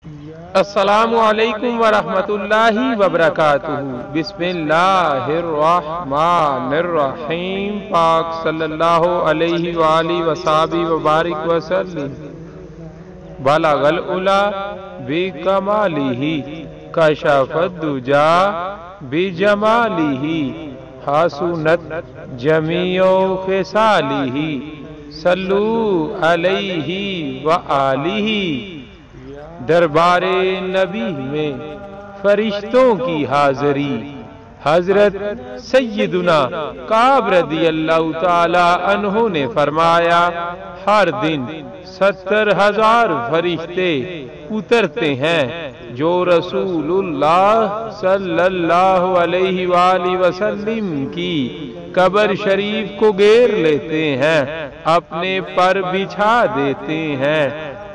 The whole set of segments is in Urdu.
السلام علیکم ورحمۃ اللہ وبرکاتہ۔ بسم اللہ الرحمن الرحیم۔ پاک صلی اللہ علیہ وآلہ وصحبہ وبارک وسلم۔ بلغ العلا بکمالہ کشف الدجا بجمالہ حسنت جمیع خصالہ صلو علیہ وآلہ۔ دربار نبی میں فرشتوں کی حاضری۔ حضرت سیدنا کعب رضی اللہ تعالی عنہ نے فرمایا، ہر دن 70,000 فرشتے اترتے ہیں جو رسول اللہ صلی اللہ علیہ وآلہ وسلم کی قبر شریف کو گھیر لیتے ہیں، اپنے پر بچھا دیتے ہیں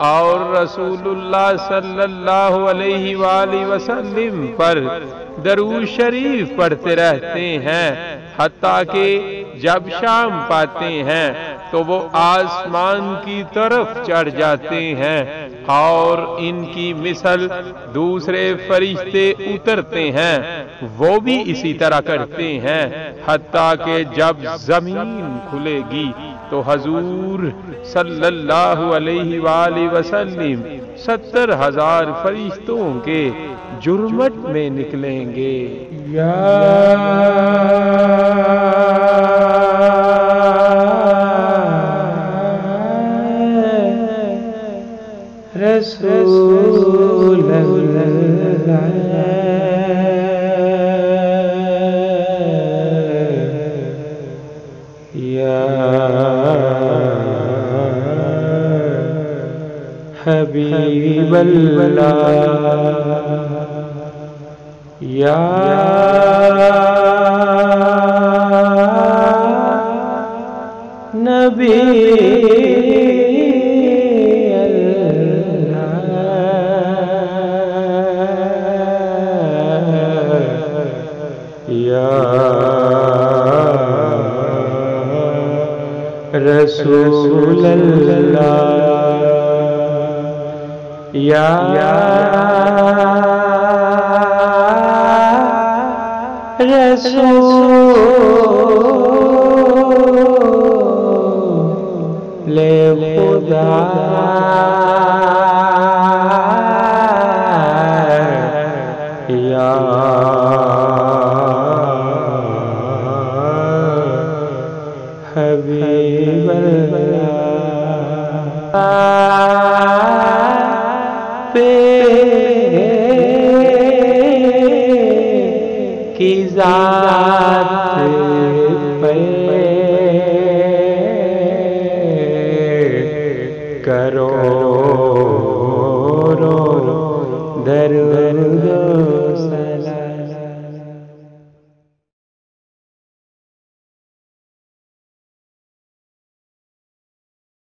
اور رسول اللہ صلی اللہ علیہ وآلہ وسلم پر درود شریف پڑھتے رہتے ہیں، حتیٰ کہ جب شام پاتے ہیں تو وہ آسمان کی طرف چڑھ جاتے ہیں اور ان کی مثل دوسرے فرشتے اترتے ہیں، وہ بھی اسی طرح کرتے ہیں، حتیٰ کہ جب زمین کھلے گی تو حضور صلی اللہ علیہ وآلہ وسلم 70,000 فرشتوں کے جرمٹ میں نکلیں گے۔ یا رسول اللہ یا حبیب اللہ یا نبی اللہ یا رسول اللہ یا رسول خدا یا حبیب اللہ کی ذات پہ کرو